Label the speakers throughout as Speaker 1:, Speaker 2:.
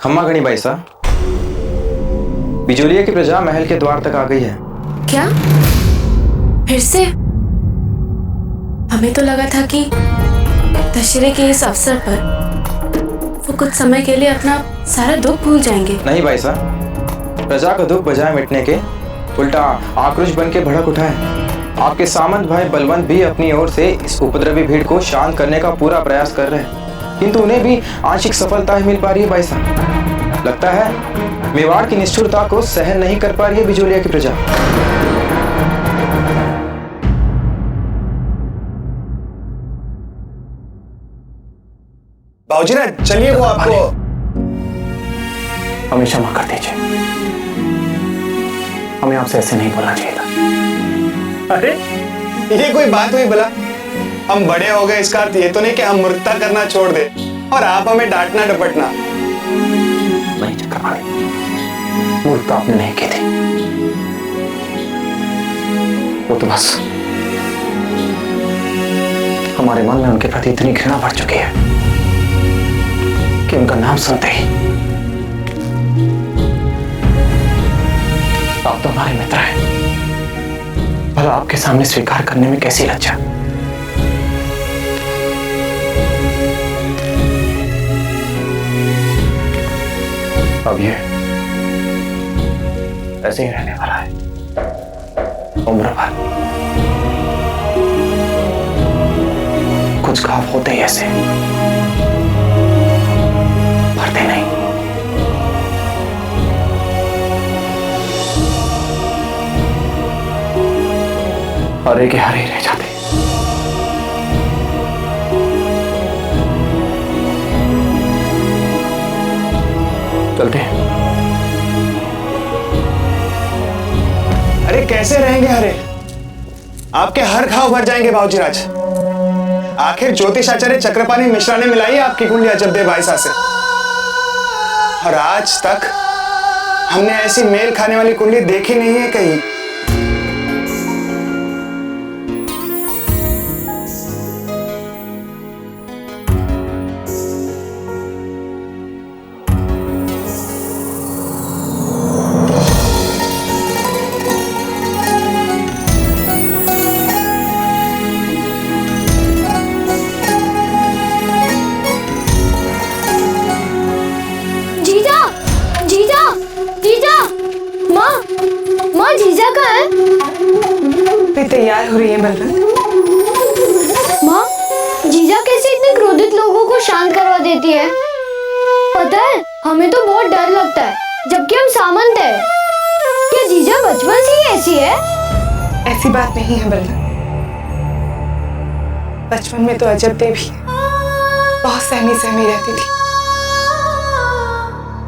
Speaker 1: खम्मा घड़ी भाई साहब, बिजोलिया की प्रजा महल के द्वार तक आ गई है।
Speaker 2: क्या? फिर से? हमें तो लगा था कि दशहरे के इस अवसर पर वो कुछ समय के लिए अपना सारा दुख भूल जाएंगे।
Speaker 1: नहीं भाई साहब, प्रजा का दुख बजाय मिटने के उल्टा आक्रोश बन के भड़क उठा है। आपके सामंत भाई बलवंत भी अपनी ओर से इस उपद्रवी भीड़ को शांत करने का पूरा प्रयास कर रहे हैं, किंतु उन्हें भी आंशिक सफलता ही मिल पा रही है भाई साहब। लगता है मेवाड़ की निष्ठुरता को सहन नहीं कर पा रही है बिजोलिया की प्रजा।
Speaker 3: बाबूजी ना चलिए, वो आपको
Speaker 4: हमें क्षमा कर दीजिए, हमें आपसे ऐसे नहीं बोलना चाहिए था।
Speaker 3: अरे ये कोई बात हुई भला? हम बड़े हो गए इसका अर्थ ये तो नहीं कि हम मूर्खता करना छोड़ दे और आप हमें डांटना डपटना।
Speaker 4: नहीं चक्रपाणी, मूर्खता आपने नहीं की थी, वो तो बस हमारे मन में उनके प्रति इतनी घृणा बढ़ चुकी है कि उनका नाम सुनते ही आप तो हमारे मित्र हैं, भला आपके सामने स्वीकार करने में कैसी लज्जा। अब ये ऐसे ही रहने वाला है उम्र भर। कुछ घाव होते ही ऐसे भरते नहीं। हरे के हरे रह जाते। चलते हैं।
Speaker 3: अरे कैसे रहेंगे हरे? आपके हर घाव भर जाएंगे बाबूजी राज। आखिर ज्योतिषाचार्य चक्रपाणी मिश्रा ने मिलाई आपकी कुंडली अजबदेव भाईसा से, और आज तक हमने ऐसी मेल खाने वाली कुंडली देखी नहीं है कहीं।
Speaker 5: जीजा कहाँ है?
Speaker 2: वे तैयार हो रही है बलवंत।
Speaker 5: माँ, जीजा कैसे इतने क्रोधित लोगों को शांत करवा देती है? पता है, हमें तो बहुत डर लगता है, जबकि हम सामंत हैं। क्या जीजा बचपन से ही ऐसी है?
Speaker 2: ऐसी बात नहीं है बलवंत। बचपन में तो अजबदेव भी बहुत सहमी सहमी रहती थी,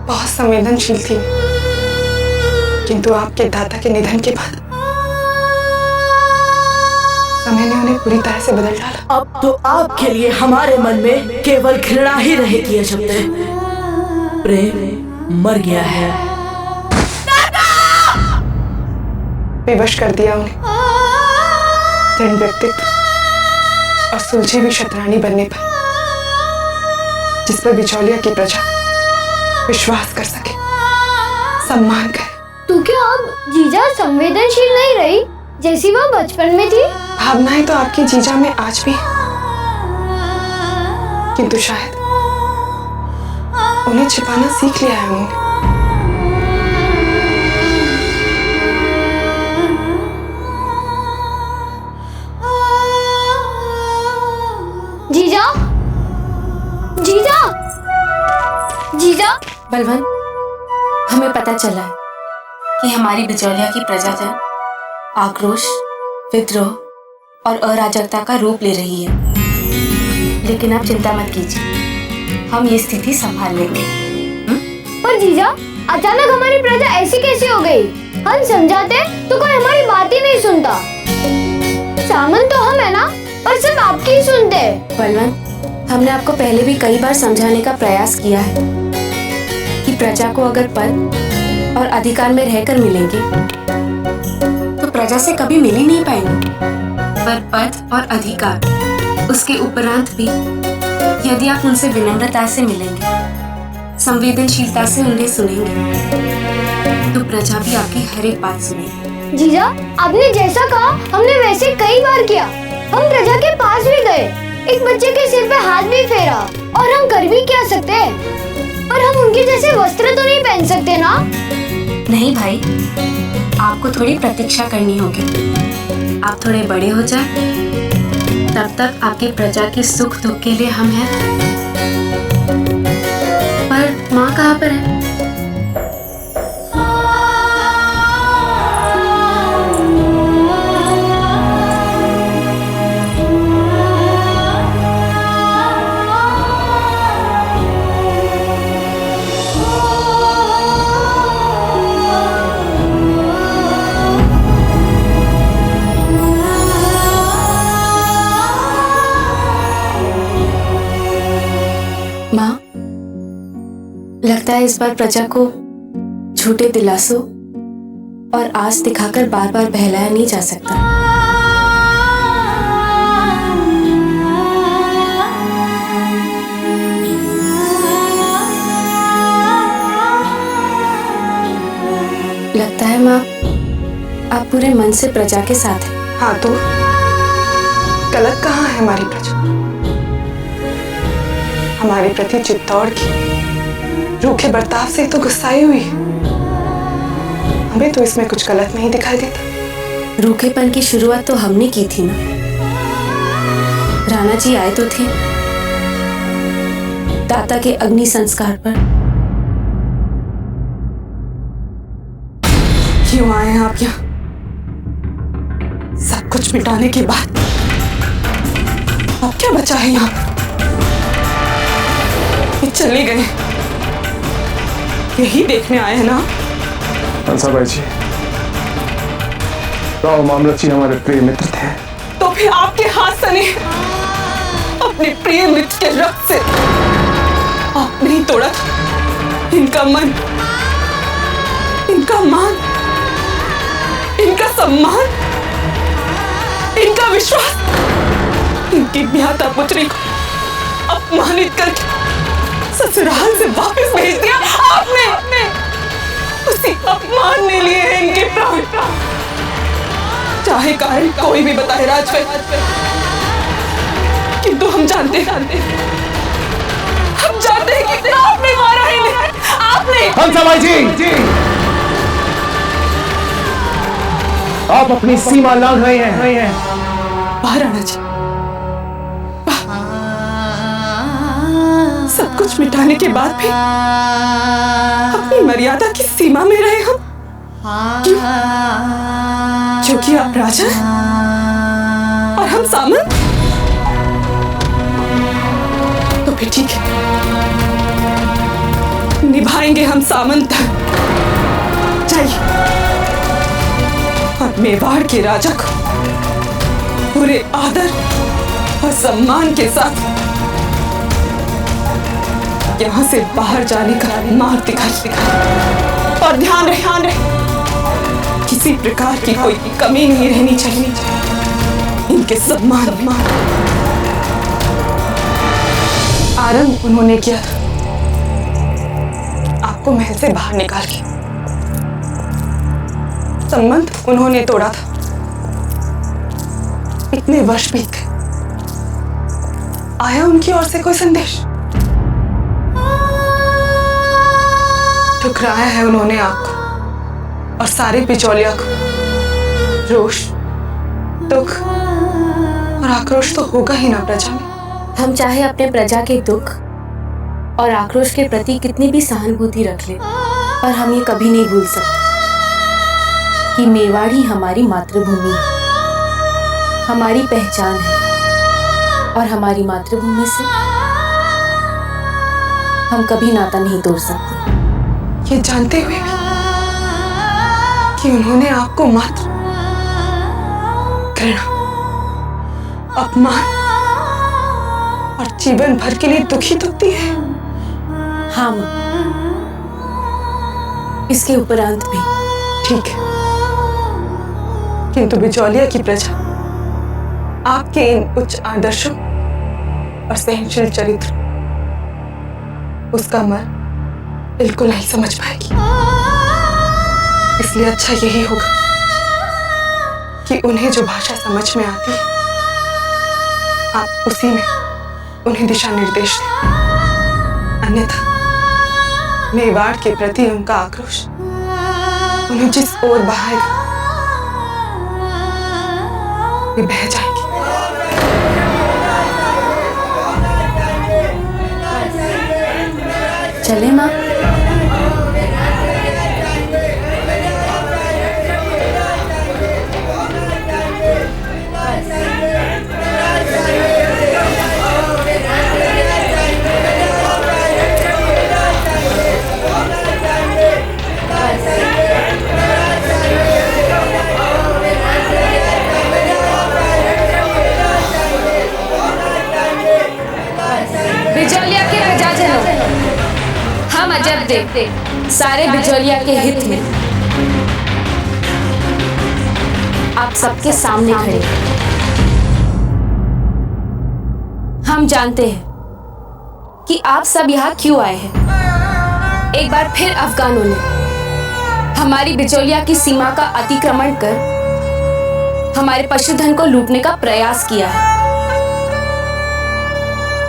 Speaker 2: बहुत संवेदनशील थी, किंतु आपके दादा के निधन के बाद समय ने उन्हें पूरी तरह से बदल डाला।
Speaker 6: अब तो आपके लिए हमारे मन में केवल घृणा ही रहेगी अजबदेव। प्रेम मर गया है।
Speaker 2: विवश कर दिया उन्हें दृढ़ व्यक्तित्व और सुलझी हुई शतरानी बनने पर, जिस पर बिचौलिया की प्रजा विश्वास कर सके, सम्मान करे।
Speaker 5: तो क्या अब जीजा संवेदनशील नहीं रही जैसी वह बचपन में थी?
Speaker 2: भावनाएं तो आपकी जीजा में आज भी, किंतु शायद उन्हें छिपाना सीख लिया है उन्होंने।
Speaker 5: जीजा, जीजा, जीजा।
Speaker 2: बलवंत, हमें पता चला कि हमारी बिचौलिया की प्रजाजन आक्रोश, विद्रोह और अराजकता का रूप ले रही है, लेकिन आप चिंता मत कीजिए, हम ये स्थिति संभाल लेंगे।
Speaker 5: पर जीजा, अचानक हमारी प्रजा ऐसी कैसी हो गई? हम समझाते तो कोई हमारी बात ही नहीं सुनता। सामंत तो हम है ना, पर सिर्फ आपकी ही सुनते।
Speaker 2: बलवंत, हमने आपको पहले भी कई बार समझाने का प्रयास किया है कि प्रजा को अगर पद और अधिकार में रहकर मिलेंगे तो प्रजा से कभी मिल ही नहीं पाएंगे, पर पद और अधिकार उसके उपरांत भी यदि आप उनसे विनम्रता से मिलेंगे, संवेदनशीलता से उन्हें सुनेंगे तो प्रजा भी आपकी हर एक बात सुनेगी।
Speaker 5: जीजा, आपने जैसा कहा हमने वैसे कई बार किया। हम प्रजा के पास भी गए, एक बच्चे के सिर पे हाथ भी फेरा, और हम कर भी क्या सकते हैं? और हम उनके जैसे वस्त्र तो नहीं पहन सकते ना?
Speaker 2: नहीं भाई, आपको थोड़ी प्रतीक्षा करनी होगी। आप थोड़े बड़े हो जाए, तब तक आपकी प्रजा के सुख दुख के लिए हम हैं। पर माँ कहाँ पर है? माँ, लगता है इस बार प्रजा को झूठे दिलासों और आस दिखाकर बार बार बहलाया नहीं जा सकता। लगता है माँ, आप पूरे मन से प्रजा के साथ हैं।
Speaker 7: हाँ तो गलत कहाँ है हमारी प्रजा? हमारे प्रति चित्तौड़ की रूखे बर्ताव से तो गुस्साई हुई है। हमें तो इसमें कुछ गलत नहीं दिखाई देता।
Speaker 2: रूखेपन की शुरुआत तो हमने की थी ना। राणा जी आए तो थे दाता के अग्नि संस्कार पर।
Speaker 7: क्यों आए हैं आप यहाँ? सब कुछ मिटाने के बाद अब क्या बचा है यहाँ? ये चले गए, यही देखने आए हैं ना?
Speaker 3: हंसाबाई जी, राव मामलत जी हमारे प्रिय मित्र थे।
Speaker 7: तो फिर आपके हाथ सने अपने प्रिय मित्र के रक्त से आपने ही तोड़ा था इनका मन, इनका मान, इनका सम्मान, इनका विश्वास। इनकी ब्याहता पुत्री को अपमानित करके ससुराल से वापस भेज दिया आपने। उसी अपमान ने लिए हैं इनके प्राण। चाहे कारण कोई भी बताए राजवै, किंतु हम जानते हैं कि आपने मारा है इन्हें। आपने।
Speaker 3: हंसाबाई जी, आप अपनी सीमा लांघ रहे हैं।
Speaker 7: महाराणा जी, सब कुछ मिटाने के बाद भी अपनी मर्यादा की सीमा में रहे हम। क्यों? क्योंकि आप राजा और हम सामंत। तो फिर ठीक है, निभाएंगे हम सामंत। जाइए और मेवाड़ के राजा को पूरे आदर और सम्मान के साथ यहाँ से बाहर जाने का मार्ग दिखाइए। और ध्यान रहे किसी प्रकार की कोई कमी नहीं रहनी चाहिए इनके सम्मान में। आरंभ उन्होंने किया था आपको महल से बाहर निकाल के, संबंध उन्होंने तोड़ा था। इतने वर्ष बीत गए, आया उनकी ओर से कोई संदेश? ठुकराया है उन्होंने आपको और सारे बिचौलिया को। रोष, दुख और आक्रोश तो होगा ही ना प्रजा में।
Speaker 2: हम चाहे अपने प्रजा के दुख और आक्रोश के प्रति कितनी भी सहानुभूति रख ले, पर हम ये कभी नहीं भूल सकते कि मेवाड़ ही हमारी मातृभूमि है, हमारी पहचान है, और हमारी मातृभूमि से हम कभी नाता नहीं तोड़ सकते।
Speaker 7: ये जानते हुए भी कि उन्होंने आपको मात्र घृणा, अपमान और जीवन भर के लिए दुखी तो दी है।
Speaker 2: हाँ माँ, इसके उपरांत भी।
Speaker 7: ठीक है, किंतु बिचौलिया की प्रजा आपके इन उच्च आदर्शों और सहनशील चरित्र, उसका मन बिल्कुल नहीं समझ पाएगी। इसलिए अच्छा यही होगा कि उन्हें जो भाषा समझ में आती है आप उसी में उन्हें दिशा निर्देश दें। अन्यथा मेवाड़ के प्रति उनका आक्रोश उन्हें जिस ओर बहाएगा वे बह जाएंगी।
Speaker 2: चले माँ। बिजौलिया के प्रजाजनों, हम अजब देखते सारे बिजौलिया के हित में आप सबके सामने खड़े। हम जानते हैं कि आप सब यहाँ क्यों आए हैं। एक बार फिर अफगानों ने हमारी बिजौलिया की सीमा का अतिक्रमण कर हमारे पशुधन को लूटने का प्रयास किया है।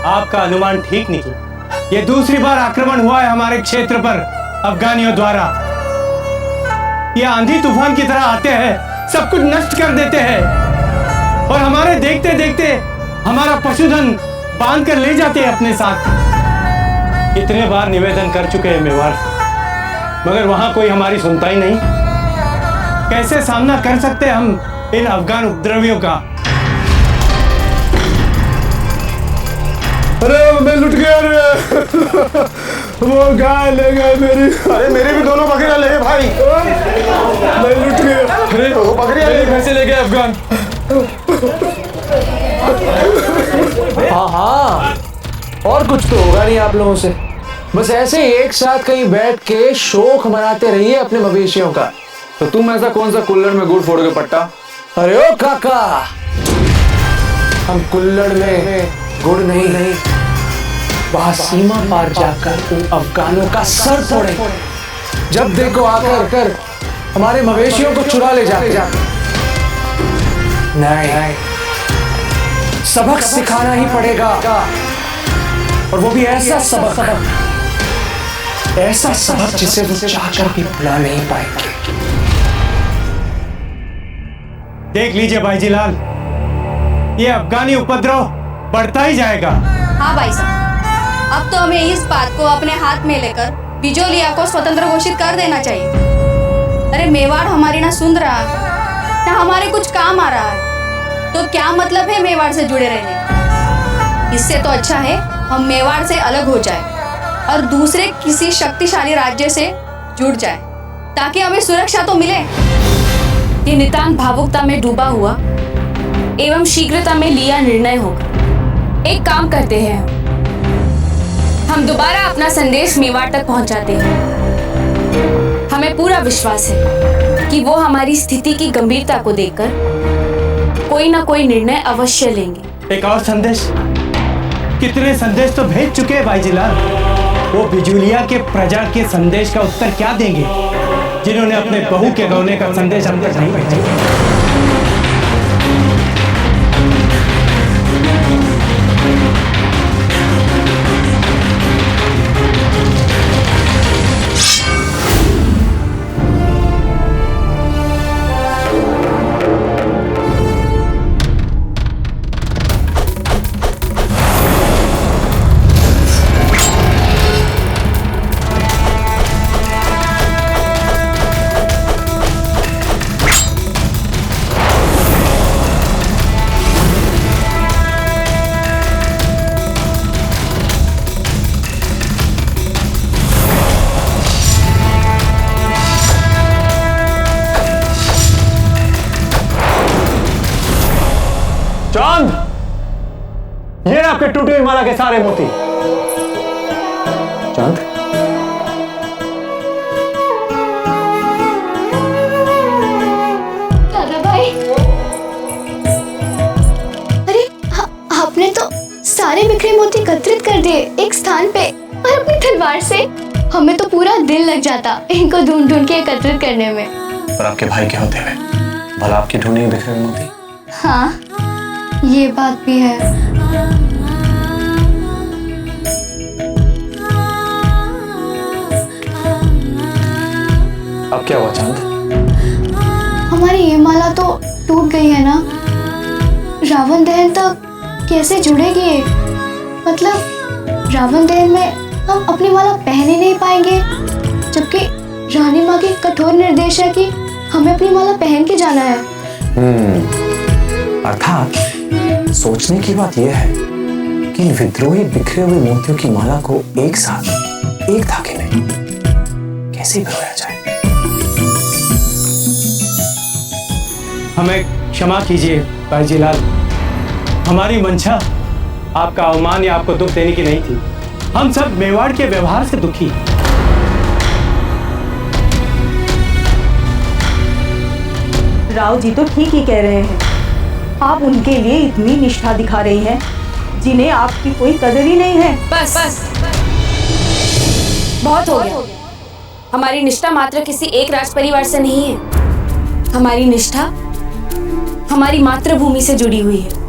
Speaker 8: आपका अनुमान ठीक निकला। ये दूसरी बार आक्रमण हुआ है हमारे क्षेत्र पर अफगानियों द्वारा। ये आंधी तूफान की तरह आते हैं, सब कुछ नष्ट कर देते हैं और हमारे देखते देखते हमारा पशुधन बांध कर ले जाते हैं अपने साथ। इतने बार निवेदन कर चुके हैं मेवाड़, मगर वहां कोई हमारी सुनता ही नहीं। कैसे सामना कर सकते हैं हम इन अफगान उपद्रवियों का?
Speaker 3: अरे मैं लुट गया रे। वो गाय ले गए मेरी। अरे मेरे भी दोनों बकरियां ले भाई। मैं लुट गया। अरे वो बकरियां कैसे ले गए अफगान?
Speaker 4: हाँ हाँ, और कुछ तो होगा नहीं आप लोगों से। बस ऐसे ही एक साथ कहीं बैठ के शोक मनाते रहिए अपने मवेशियों का।
Speaker 1: तो तुम ऐसा कौन सा कुल्लड़ में गुड़ फोड़ के पट्टा?
Speaker 4: अरे ओ काका, हम कुल्लड़ में गुड़ नहीं, वहां सीमा पार जाकर उन अफगानों का सर फोड़े। जब देखो आकर हमारे मवेशियों को चुरा ले जाते। नहीं, सबक सिखाना ही पड़ेगा, और वो भी ऐसा सबक जिसे वो चाहकर भी भुला नहीं पाएंगे।
Speaker 8: देख लीजिए भाईजी लाल, ये अफगानी उपद्रव बढ़ता ही जाएगा।
Speaker 9: हाँ भाई साहब, अब तो हमें इस बात को अपने हाथ में लेकर बिजौलिया को स्वतंत्र घोषित कर देना चाहिए। अरे मेवाड़ हमारी ना सुन रहा है ना हमारे कुछ काम आ रहा है, तो क्या मतलब है मेवाड़ से जुड़े रहने? इससे तो अच्छा है हम मेवाड़ से अलग हो जाए और दूसरे किसी शक्तिशाली राज्य से जुड़ जाए, ताकि हमें सुरक्षा तो मिले।
Speaker 2: ये नितांत भावुकता में डूबा हुआ एवं शीघ्रता में लिया निर्णय होगा। एक काम करते हैं, हम दोबारा अपना संदेश मेवाड़ तक पहुंचाते हैं। हमें पूरा विश्वास है कि वो हमारी स्थिति की गंभीरता को देखकर कोई ना कोई निर्णय अवश्य लेंगे।
Speaker 8: एक और संदेश? कितने संदेश तो भेज चुके हैं भाईजी लाल। वो बिजौलिया के प्रजा के संदेश का उत्तर क्या देंगे जिन्होंने अपने बहू के रोने का संदेश हम तक नहीं भेजा? चांद, ये आपके टूटे हुए माला के सारे मोती।
Speaker 4: चांद,
Speaker 5: दादा भाई, अरे आपने तो सारे बिखरे मोती एकत्रित कर दिए एक स्थान पे और अपनी तलवार से हमें तो पूरा दिन लग जाता इनको ढूंढ ढूंढ के एकत्रित करने में।
Speaker 3: पर आपके भाई के होते हुए भला आपकी ढूंढी बिखरे हुए होती।
Speaker 5: हाँ, ये बात भी है।
Speaker 3: अब क्या हुआ चांद?
Speaker 5: हमारी ये माला तो टूट गई है ना। रावण दहन तक कैसे जुड़ेगी ये? मतलब रावण दहन में हम अपनी माला पहन ही नहीं पाएंगे, जबकि रानी माँ की कठोर निर्देश है कि हमें अपनी माला पहन के जाना है।
Speaker 4: अर्थात सोचने की बात यह है कि इन विद्रोही बिखरे हुए मोतियों की माला को एक साथ एक धागे में कैसे भिगोया जाए।
Speaker 8: हमें क्षमा कीजिए भाई जीलाल, हमारी मंशा आपका अवमान या आपको दुख देने की नहीं थी। हम सब मेवाड़ के व्यवहार से दुखी।
Speaker 6: राव जी तो ठीक ही कह रहे हैं। आप उनके लिए इतनी निष्ठा दिखा रही हैं जिन्हें आपकी कोई कदर ही नहीं है।
Speaker 2: बस बहुत हो गया। हमारी निष्ठा मात्र किसी एक राज परिवार से नहीं है। हमारी निष्ठा हमारी मातृभूमि से जुड़ी हुई है।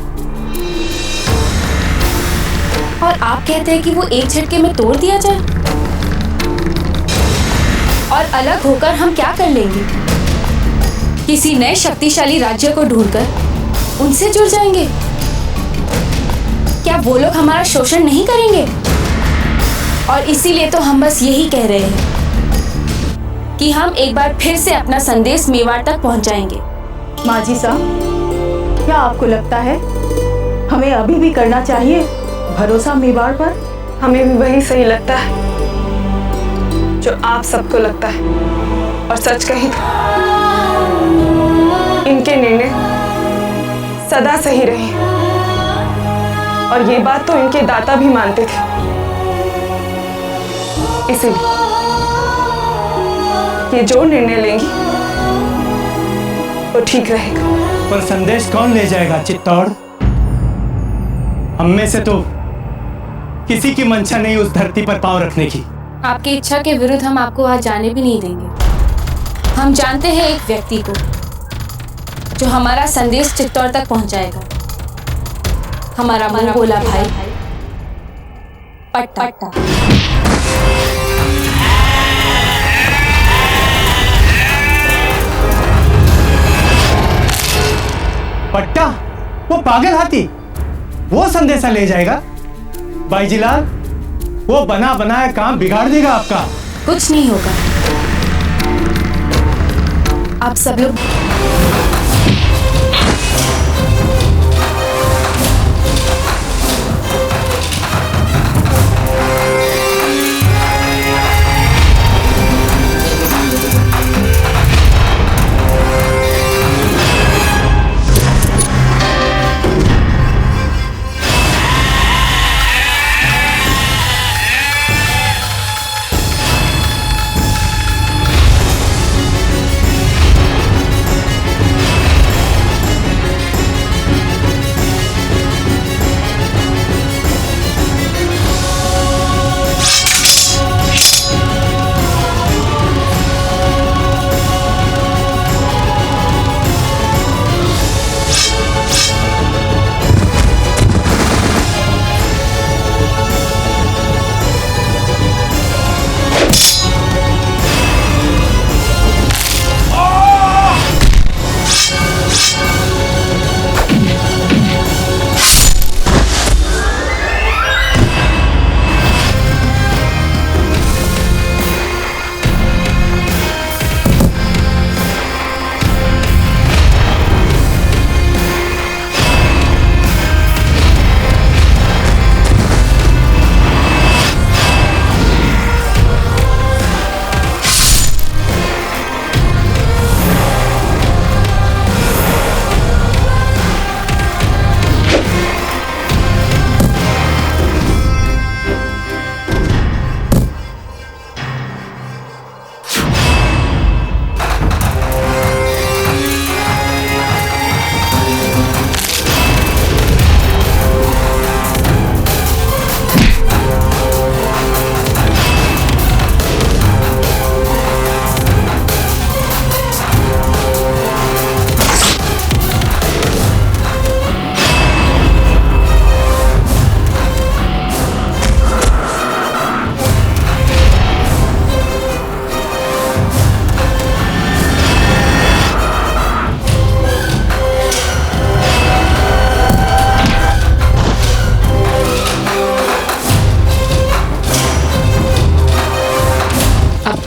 Speaker 2: और आप कहते हैं कि वो एक झटके में तोड़ दिया जाए? और अलग होकर हम क्या कर लेंगे? किसी नए शक्तिशाली राज्य को ढूंढकर उनसे जुड़ जाएंगे? क्या वो लोग हमारा शोषण नहीं करेंगे? और इसीलिए तो हम बस यही कह रहे हैं कि हम एक बार फिर से अपना संदेश मेवाड़ तक पहुंचाएंगे।
Speaker 6: माजी साहब, क्या आपको लगता है हमें अभी भी करना चाहिए भरोसा मेवाड़ पर?
Speaker 7: हमें भी वही सही लगता है जो आप सबको लगता है। और सच कही तो इनके निर्णय सदा सही रहे, और ये बात तो इनके दाता भी मानते थे। इसीलिए ये जो निर्णय लेंगी वो ठीक रहेगा।
Speaker 8: पर संदेश कौन ले जाएगा चित्तौड़? हम में से तो किसी की मंशा नहीं उस धरती पर पांव रखने की।
Speaker 2: आपकी इच्छा के विरुद्ध हम आपको आज जाने भी नहीं देंगे। हम जानते हैं एक व्यक्ति को जो हमारा संदेश चित्तौड़ तक पहुंचाएगा। हमारा मुंह बोला भाई पट्टा।
Speaker 8: पट्टा? वो पागल हाथी वो संदेशा ले जाएगा? भाई जीलाल, वो बना बनाया काम बिगाड़ देगा आपका।
Speaker 2: कुछ नहीं होगा। आप सब लोग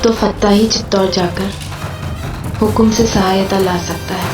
Speaker 2: तो फत्ता ही चित्तौड़ जाकर हुक्म से सहायता ला सकता है।